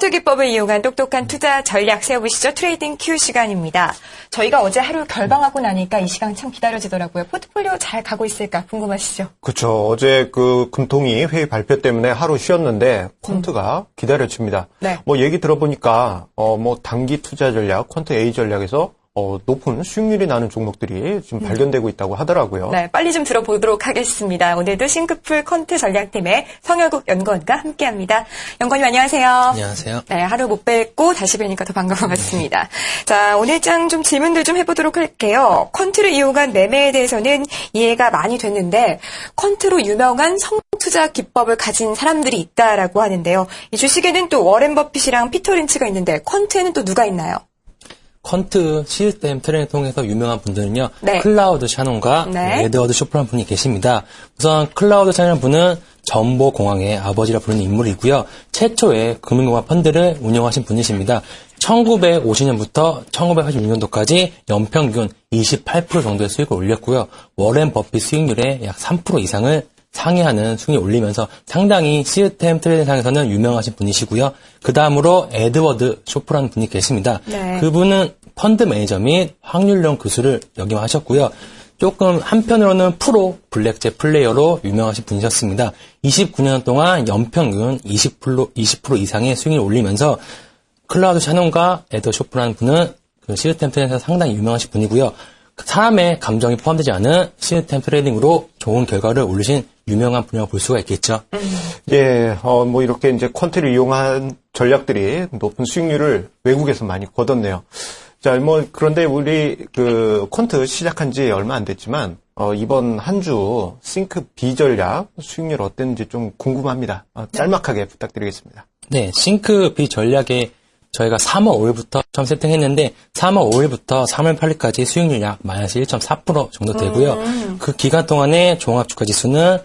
퀀트 기법을 이용한 똑똑한 투자 전략 세워보시죠. 트레이딩 큐 시간입니다. 저희가 어제 하루 결방하고 나니까 이 시간 참 기다려지더라고요. 포트폴리오 잘 가고 있을까 궁금하시죠? 그렇죠. 어제 그 금통위 회의 발표 때문에 하루 쉬었는데 퀀트가 기다려집니다. 네. 뭐 얘기 들어보니까 뭐 단기 투자 전략, 퀀트 A 전략에서 높은 수익률이 나는 종목들이 지금 발견되고 있다고 하더라고요. 네, 빨리 좀 들어보도록 하겠습니다. 오늘도 싱크풀 퀀트 전략팀의 성혁욱 연구원과 함께합니다. 연구원님 안녕하세요. 안녕하세요. 네, 하루 못 뵙고 다시 뵈니까 더 반가운 것 같습니다. 자, 오늘 장 좀 질문들 좀 해보도록 할게요. 퀀트를 이용한 매매에 대해서는 이해가 많이 됐는데 퀀트로 유명한 성투자 기법을 가진 사람들이 있다라고 하는데요. 이 주식에는 또 워렌 버핏이랑 피터 린치가 있는데 퀀트에는 또 누가 있나요? 퀀트 시스템 트레이딩 통해서 유명한 분들은요. 네. 클라우드 샤논과 네. 에드워드 쇼프라는 분이 계십니다. 우선 클라우드 샤논 분은 정보공학의 아버지라 부르는 인물이고요. 최초의 금융공학 펀드를 운영하신 분이십니다. 1950년부터 1986년도까지 연평균 28% 정도의 수익을 올렸고요. 워렌 버핏 수익률의 약 3% 이상을 상회하는 수익을 올리면서 상당히 시스템 트레이딩상에서는 유명하신 분이시고요. 그 다음으로 에드워드 쇼프라는 분이 계십니다. 네. 그분은 펀드 매니저 및 확률론 교수를 역임하셨고요. 조금 한편으로는 프로 블랙잭 플레이어로 유명하신 분이셨습니다. 29년 동안 연평균 20% 이상의 수익을 올리면서 클라우드 샤논과 에드워드 쇼프라는 분은 그 시스템 트레이딩에서 상당히 유명하신 분이고요. 사람의 감정이 포함되지 않은 시스템 트레이딩으로 좋은 결과를 올리신 유명한 분이라고 볼 수가 있겠죠. 예, 뭐 이렇게 이제 퀀트를 이용한 전략들이 높은 수익률을 외국에서 많이 거뒀네요. 자, 뭐 그런데 우리 그 퀀트 시작한 지 얼마 안 됐지만 이번 한 주 싱크 B 전략 수익률 어땠는지 좀 궁금합니다. 짤막하게 부탁드리겠습니다. 네, 싱크 B 전략에 저희가 3월 5일부터 처음 세팅했는데 3월 5일부터 3월 8일까지 수익률 약 마이너스 1.4% 정도 되고요. 그 기간 동안에 종합주가지수는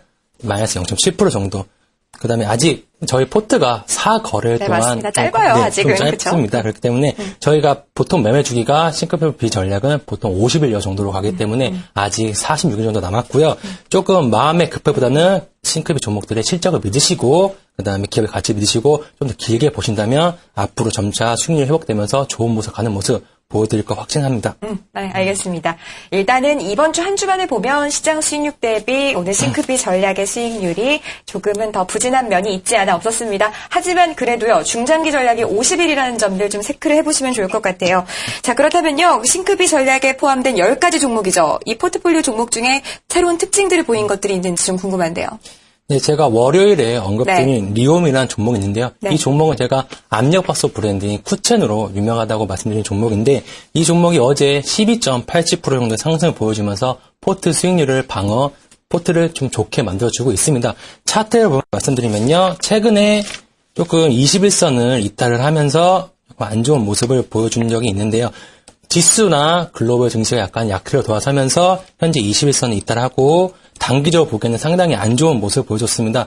마이너스 0.7% 정도. 그다음에 아직 저희 포트가 4거래일 네, 동안 맞습니다. 짧아요, 아직은. 좀 짧습니다. 그렇기 때문에 저희가 보통 매매 주기가 싱크풀 B 전략은 보통 50일 정도로 가기 때문에 아직 46일 정도 남았고요. 조금 마음의 급해보다는 싱크비 종목들의 실적을 믿으시고 그다음에 기업의 가치 믿으시고 좀 더 길게 보신다면 앞으로 점차 수익률이 회복되면서 좋은 모습 가는 모습 보여드릴 거 확신합니다. 네, 알겠습니다. 일단은 이번 주 한 주만을 보면 시장 수익률 대비 오늘 싱크비 전략의 수익률이 조금은 더 부진한 면이 있지 않아 없었습니다. 하지만 그래도요, 중장기 전략이 50일이라는 점들 좀 체크를 해보시면 좋을 것 같아요. 자, 그렇다면요, 싱크비 전략에 포함된 10가지 종목이죠. 이 포트폴리오 종목 중에 새로운 특징들을 보인 것들이 있는지 좀 궁금한데요. 네, 제가 월요일에 언급드린 리옴이라는 종목이 있는데요. 네. 이 종목은 제가 압력밥솥 브랜드인 쿠첸으로 유명하다고 말씀드린 종목인데 이 종목이 어제 12.87% 정도의 상승을 보여주면서 포트 수익률을 포트를 좀 좋게 만들어주고 있습니다. 차트를 말씀드리면요. 최근에 조금 21선을 이탈을 하면서 조금 안 좋은 모습을 보여준 적이 있는데요. 지수나 글로벌 증시가 약간 약세로 돌아서면서 현재 21선을 이탈하고 단기적으로 보기에는 상당히 안 좋은 모습을 보여줬습니다.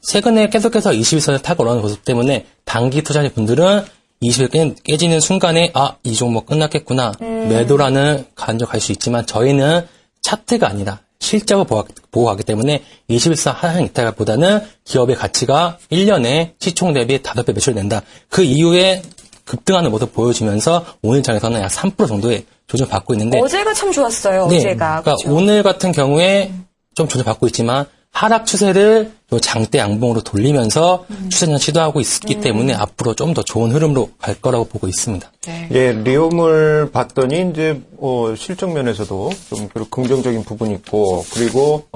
최근에 계속해서 21선을 타고 올라오는 모습 때문에 단기 투자자 분들은 21선 깨지는 순간에 이 종목 끝났겠구나 매도라는 간접 갈 수 있지만 저희는 차트가 아니라 실적을 보고 가기 때문에 21선 하향 이탈보다는 기업의 가치가 1년에 시총 대비 5배 매출된다. 그 이후에 급등하는 모습 보여주면서 오늘 장에서는 약 3% 정도의 조정을 받고 있는데 어제가 참 좋았어요. 네, 어제가. 그러니까 그렇죠? 오늘 같은 경우에 좀 조정을 받고 있지만 하락 추세를 요 장대 양봉으로 돌리면서 추세는 시도하고 있기 때문에 앞으로 좀 더 좋은 흐름으로 갈 거라고 보고 있습니다. 네. 예, 리움을 봤더니 이제 실적 면에서도 좀 긍정적인 부분이 있고 그리고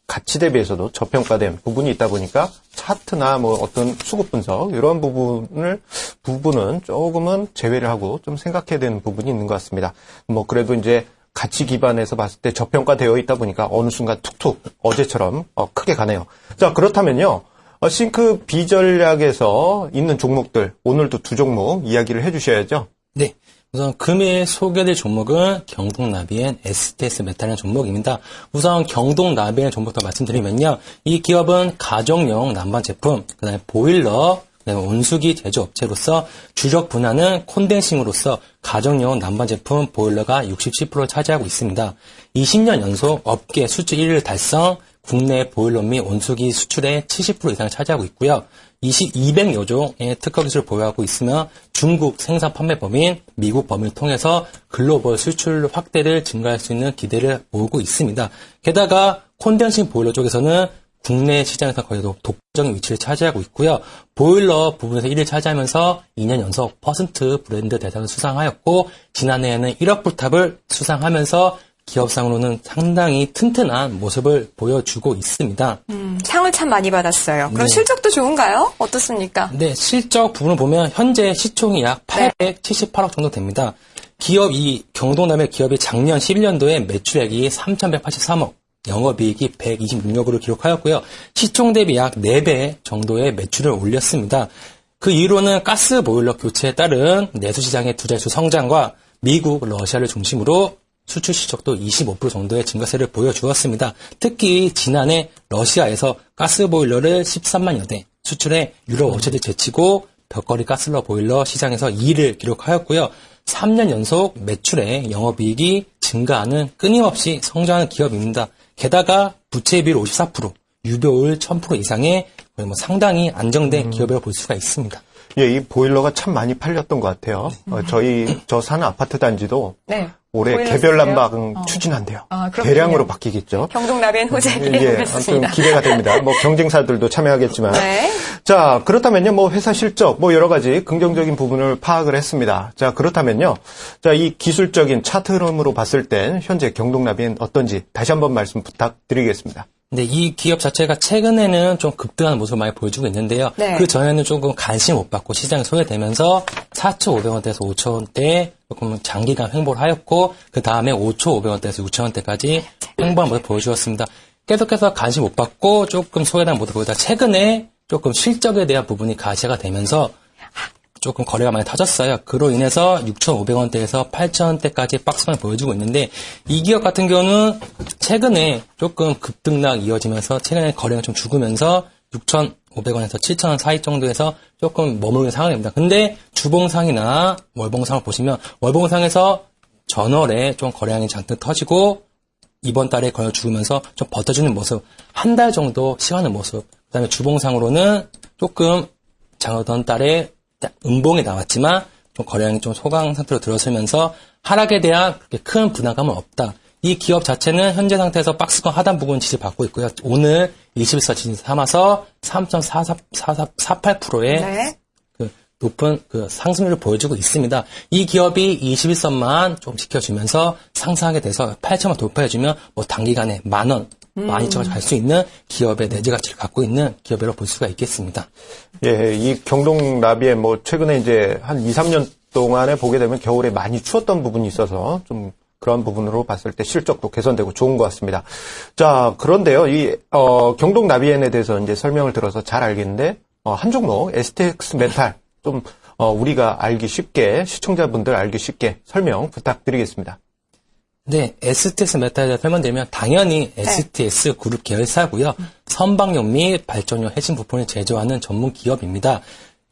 가치 대비해서도 저평가된 부분이 있다 보니까 차트나 뭐 어떤 수급 분석 이런 부분은 조금은 제외를 하고 좀 생각해야 되는 부분이 있는 것 같습니다. 뭐 그래도 이제 가치 기반에서 봤을 때 저평가되어 있다 보니까 어느 순간 툭툭 어제처럼 크게 가네요. 자, 그렇다면요. 싱크 B 전략에서 있는 종목들 오늘도 두 종목 이야기를 해주셔야죠. 네. 우선 금일 소개될 종목은 경동나비엔 STS 메탈이라는 종목입니다. 우선 경동나비엔 종목부터 말씀드리면요. 이 기업은 가정용 난방 제품, 그다음에 보일러, 그다음에 온수기 제조업체로서 주력 분야는 콘덴싱으로서 가정용 난방 제품 보일러가 67%를 차지하고 있습니다. 20년 연속 업계 수출 1위를 달성, 국내 보일러 및 온수기 수출의 70% 이상을 차지하고 있고요. 200여 종의 특허 기술을 보유하고 있으며 중국 생산 판매 범위인 미국 범위를 통해서 글로벌 수출 확대를 증가할 수 있는 기대를 모으고 있습니다. 게다가 콘덴싱 보일러 쪽에서는 국내 시장에서 거의 독보적인 위치를 차지하고 있고요. 보일러 부분에서 1위를 차지하면서 2년 연속 퍼센트 브랜드 대상을 수상하였고 지난해에는 1억 불탑을 수상하면서 기업상으로는 상당히 튼튼한 모습을 보여주고 있습니다. 상을 참 많이 받았어요. 그럼 네. 실적도 좋은가요? 어떻습니까? 네, 실적 부분을 보면 현재 시총이 약 878억 정도 됩니다. 이 경동남의 기업이 작년 11년도에 매출액이 3,183억, 영업이익이 126억을 기록하였고요. 시총 대비 약 4배 정도의 매출을 올렸습니다. 그 이유로는 가스 보일러 교체에 따른 내수 시장의 두 자릿수 성장과 미국, 러시아를 중심으로 수출 실적도 25% 정도의 증가세를 보여주었습니다. 특히 지난해 러시아에서 가스보일러를 13만여 대 수출해 유럽 업체들 제치고 벽걸이 가스러 보일러 시장에서 2위를 기록하였고요. 3년 연속 매출에 영업이익이 증가하는 끊임없이 성장하는 기업입니다. 게다가 부채 비율 54%, 유효율 1000% 이상의 거의 상당히 안정된 기업이라고 볼 수가 있습니다. 예, 이 보일러가 참 많이 팔렸던 것 같아요. 저 사는 아파트 단지도 네. 올해 보일러 개별 쓰세요? 난방 추진한대요. 아, 그렇군요. 대량으로 바뀌겠죠. 경동나비엔 호재에 예, 아무튼 보겠습니다. 기대가 됩니다. 뭐 경쟁사들도 참여하겠지만. 네. 자, 그렇다면요, 뭐 회사 실적, 뭐 여러 가지 긍정적인 부분을 파악을 했습니다. 자, 그렇다면요, 자, 이 기술적인 차트 흐름으로 봤을 땐 현재 경동나비엔 어떤지 다시 한번 말씀 부탁드리겠습니다. 네, 이 기업 자체가 최근에는 좀 급등하는 모습을 많이 보여주고 있는데요. 네. 그 전에는 조금 관심 못 받고 시장에 소외되면서 4,500원대에서 5,000원대 조금 장기간 횡보를 하였고 그 다음에 5,500원대에서 6,000원대까지 횡보한 모습을 보여주었습니다. 계속해서 관심 못 받고 조금 소외된 모습을 보이다 최근에 조금 실적에 대한 부분이 가시화가 되면서 조금 거래가 많이 터졌어요. 그로 인해서 6,500원대에서 8,000원대까지 박스권을 보여주고 있는데 이 기업 같은 경우는 최근에 조금 급등락 이어지면서 최근에 거래가 좀 죽으면서 6,500원에서 7,000원 사이 정도에서 조금 머무르는 상황입니다. 근데 주봉상이나 월봉상을 보시면 월봉상에서 전월에 좀 거래량이 잔뜩 터지고 이번 달에 거래가 죽으면서 좀 버텨주는 모습, 한 달 정도 쉬어가는 모습, 그 다음에 주봉상으로는 조금 작년 달에 음봉이 나왔지만 좀 거래량이 좀 소강 상태로 들어서면서 하락에 대한 그렇게 큰 부담감은 없다. 이 기업 자체는 현재 상태에서 박스권 하단 부분 지지 받고 있고요. 오늘 21서 지지 삼아서 3.48%의 네. 그 높은 그 상승률을 보여주고 있습니다. 이 기업이 21선만 좀 지켜주면서 상승하게 돼서 8천만 돌파해주면 뭐 단기간에 10,000원, 12,000원까지 갈 수 있는 기업의 내재 가치를 갖고 있는 기업이라고 볼 수가 있겠습니다. 예, 이 경동나비에 뭐 최근에 이제 한 2, 3년 동안에 보게 되면 겨울에 많이 추웠던 부분이 있어서 좀 그런 부분으로 봤을 때 실적도 개선되고 좋은 것 같습니다. 자, 그런데요, 이, 경동나비엔에 대해서 이제 설명을 들어서 잘 알겠는데, 한 종목, STX 메탈, 좀, 우리가 알기 쉽게, 시청자분들 알기 쉽게 설명 부탁드리겠습니다. 네, STS 메탈에 대해 설명드리면 당연히 STS 그룹 계열사고요. 선박용 및 발전용 해신 부품을 제조하는 전문 기업입니다.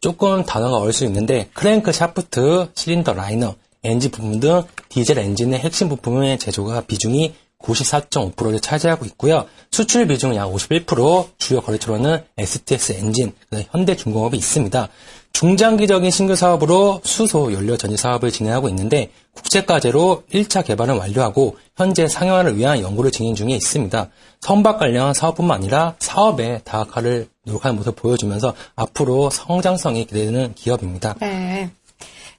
조금 단어가 어려울 수 있는데 크랭크 샤프트, 실린더 라이너, 엔진 부품 등 디젤 엔진의 핵심 부품의 제조가 비중이 94.5%를 차지하고 있고요. 수출 비중은 약 51%, 주요 거래처로는 STS 엔진, 현대중공업이 있습니다. 중장기적인 신규 사업으로 수소 연료 전지 사업을 진행하고 있는데 국제과제로 1차 개발은 완료하고 현재 상용화를 위한 연구를 진행 중에 있습니다. 선박 관련 사업뿐만 아니라 사업에 다각화를 노력하는 모습을 보여주면서 앞으로 성장성이 기대되는 기업입니다. 네.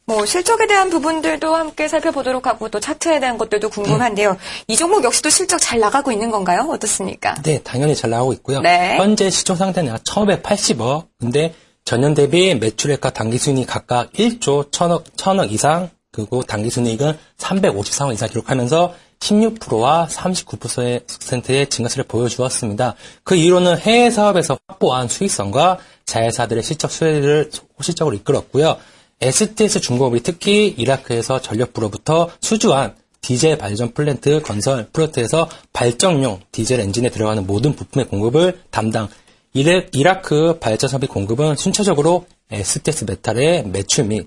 뭐 실적에 대한 부분들도 함께 살펴보도록 하고 또 차트에 대한 것들도 궁금한데요. 이 종목 역시도 실적 잘 나가고 있는 건가요? 어떻습니까? 네, 당연히 잘 나오고 있고요. 네. 현재 시총 상태는 약 1,580억. 근데 전년 대비 매출액과 당기순이익 각각 1조 1,000억 이상, 그리고 당기순이익은 353억 이상 기록하면서 16%와 39%의 증가세를 보여주었습니다. 그 이유로는 해외 사업에서 확보한 수익성과 자회사들의 실적 수혜를 호실적으로 이끌었고요. STS 중공업이 특히 이라크에서 전력부로부터 수주한 디젤 발전 플랜트 건설 프로젝트에서 발전용 디젤 엔진에 들어가는 모든 부품의 공급을 담당. 이라크 발전 설비 공급은 순차적으로 STS 메탈의 매출 및